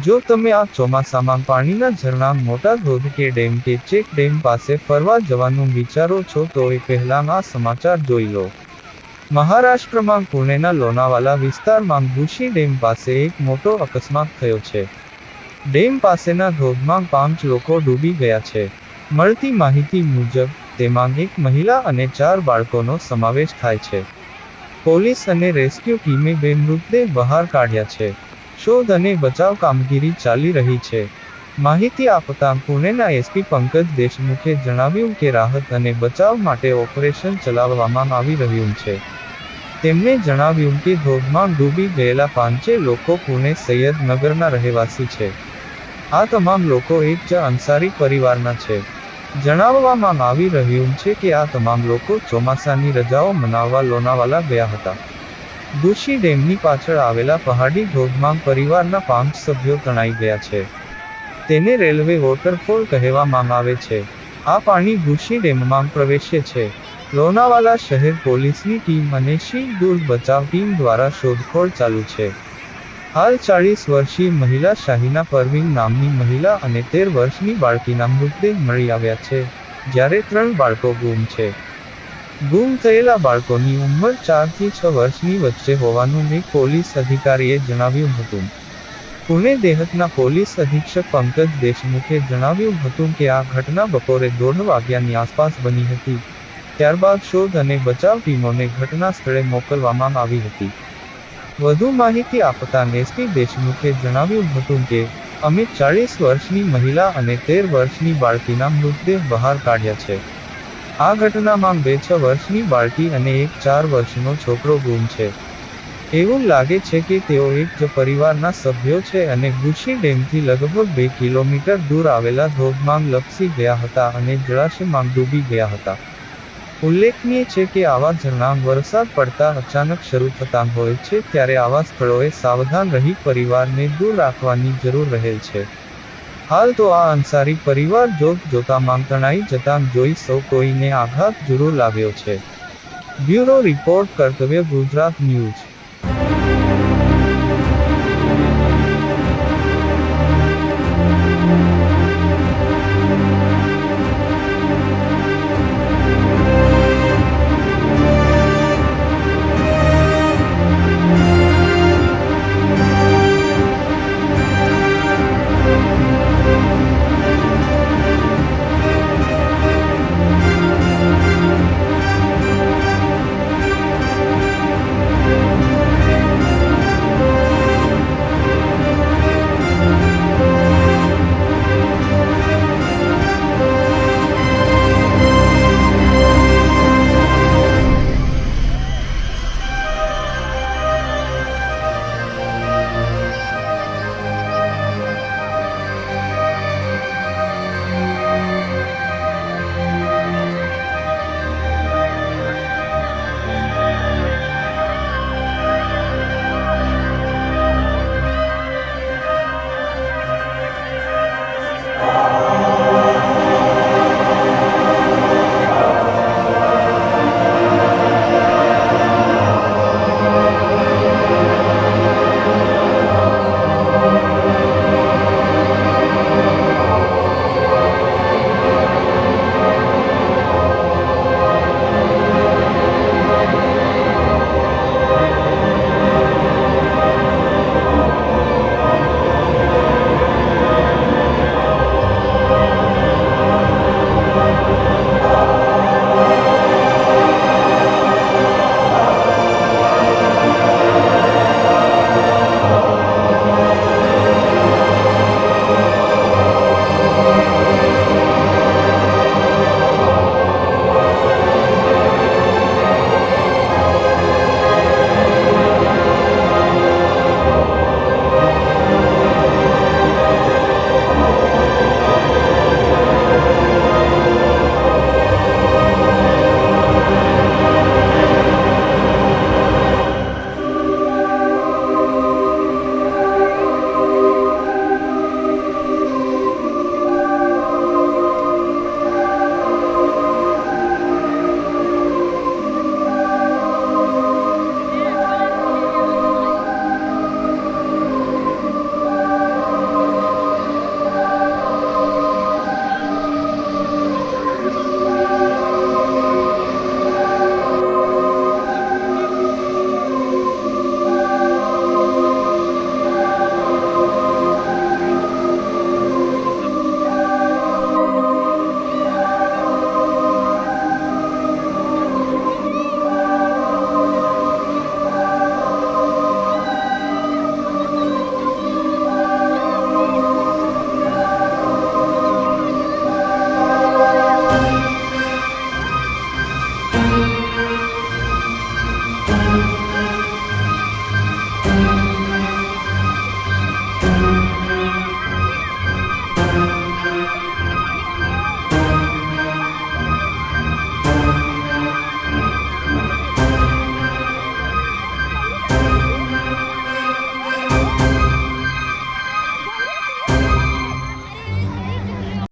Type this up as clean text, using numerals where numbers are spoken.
જો તમે આ ચોમાસામાં પાણીના ઝરણા, મોટા ધોધ કે ડેમ કે ચેક ડેમ પાસે ફરવા જવાનું વિચારો છો તો એ પહેલાં આ સમાચાર જોઈ લો। મહારાષ્ટ્રમાં પુણેના લોનાવાલા વિસ્તારમાં ગુશી ડેમ પાસે એક મોટો અકસ્માત થયો છે। ડેમ પાસેના ધોધમાં 5 લોકો ડૂબી ગયા છે। મળતી માહિતી મુજબ તેમાં એક મહિલા અને 4 બાળકોનો સમાવેશ થાય છે। પોલીસ અને રેસ્ક્યુ ટીમે 2 મૃતદેહ બહાર કાઢ્યા છે। શોધ અને બચાવ કામગીરી ચાલી રહી છે। માહિતી આપતા પુણેના એસપી પંકજ દેશમુખે જણાવ્યું કે રાહત અને બચાવ માટે ઓપરેશન ચલાવવામાં આવી રહ્યું છે। તેમણે જણાવ્યું કે ધોધમાં ડૂબી ગયેલા 5 લોકો પુણે સૈયદનગરના રહેવાસી છે। આ તમામ લોકો એક જ અંસારી પરિવારના છે। જણાવવામાં આવી રહ્યું છે કે આ તમામ લોકો ચોમાસાની રજાઓ મનાવવા લોનાવાલા ગયા હતા। ગુશી ડેમની પાછળ આવેલા પહાડી ધોધમાં પરિવારના 5 સભ્યો તણાઈ ગયા છે। તેને રેલવે વોટરફોલ કહેવામાં આવે છે। આ પાણી ગુશી ડેમમાં પ્રવેશે છે। લોનાવાલા શહેર પોલીસની ટીમ અને શી દુર્ગ બચાવ ટીમ દ્વારા શોધખોળ ચાલુ છે। હાલ 40 વર્ષીય મહિલા શાહીના પરવીન નામની મહિલા અને 13 વર્ષની બાળકીના મૃતદેહ મળી આવ્યા છે, જ્યારે 3 બાળકો ગુમ છે। ગુમ થયેલા બાળકોની ઉંમર 4 થી 6 વર્ષની વચ્ચે હોવાનું એક પોલીસ અધિકારીએ જણાવ્યું હતું। પુણે દેહતના પોલીસ અધિક્ષક પંકજ દેશમુખે જણાવ્યું હતું કે આ ઘટના બપોરે 1:30 વાગ્યાની આસપાસ બની હતી। ત્યારબાદ શોધ અને બચાવ ટીમોને ઘટના સ્થળે મોકલવામાં આવી હતી। વધુ માહિતી આપતા એસપી દેશમુખે જણાવ્યું હતું કે, અમે 40 વર્ષની મહિલા અને 13 વર્ષની બાળકીના મૃતદેહ બહાર કાઢ્યા છે। આ ઘટનામાં 2 6 વર્ષની બાળકી અને એક 4 વર્ષનો છોકરો ગુમ છે। એવું લાગે છે કે તેઓ એક જ પરિવારના સભ્યો છે અને ગુશી ડેમથી લગભગ 2 કિલોમીટર દૂર આવેલા ધોધમાં લપસી ગયા હતા અને જળાશયમાં ડૂબી ગયા હતા। ઉલ્લેખનીય છે કે આવા ઝરણા વરસાદ પડતા અચાનક શરૂ થતા હોય છે ત્યારે આવા સ્થળોએ સાવધાન રહી પરિવારને દૂર રાખવાની જરૂર રહેલ છે। હાલ તો આ અંસારી પરિવાર જોતામાં તણાઈ જતાં જોઈ સૌ કોઈને આઘાત જરૂર લાગ્યો છે। બ્યુરો રિપોર્ટ કર્તવ્ય ગુજરાત ન્યૂઝ।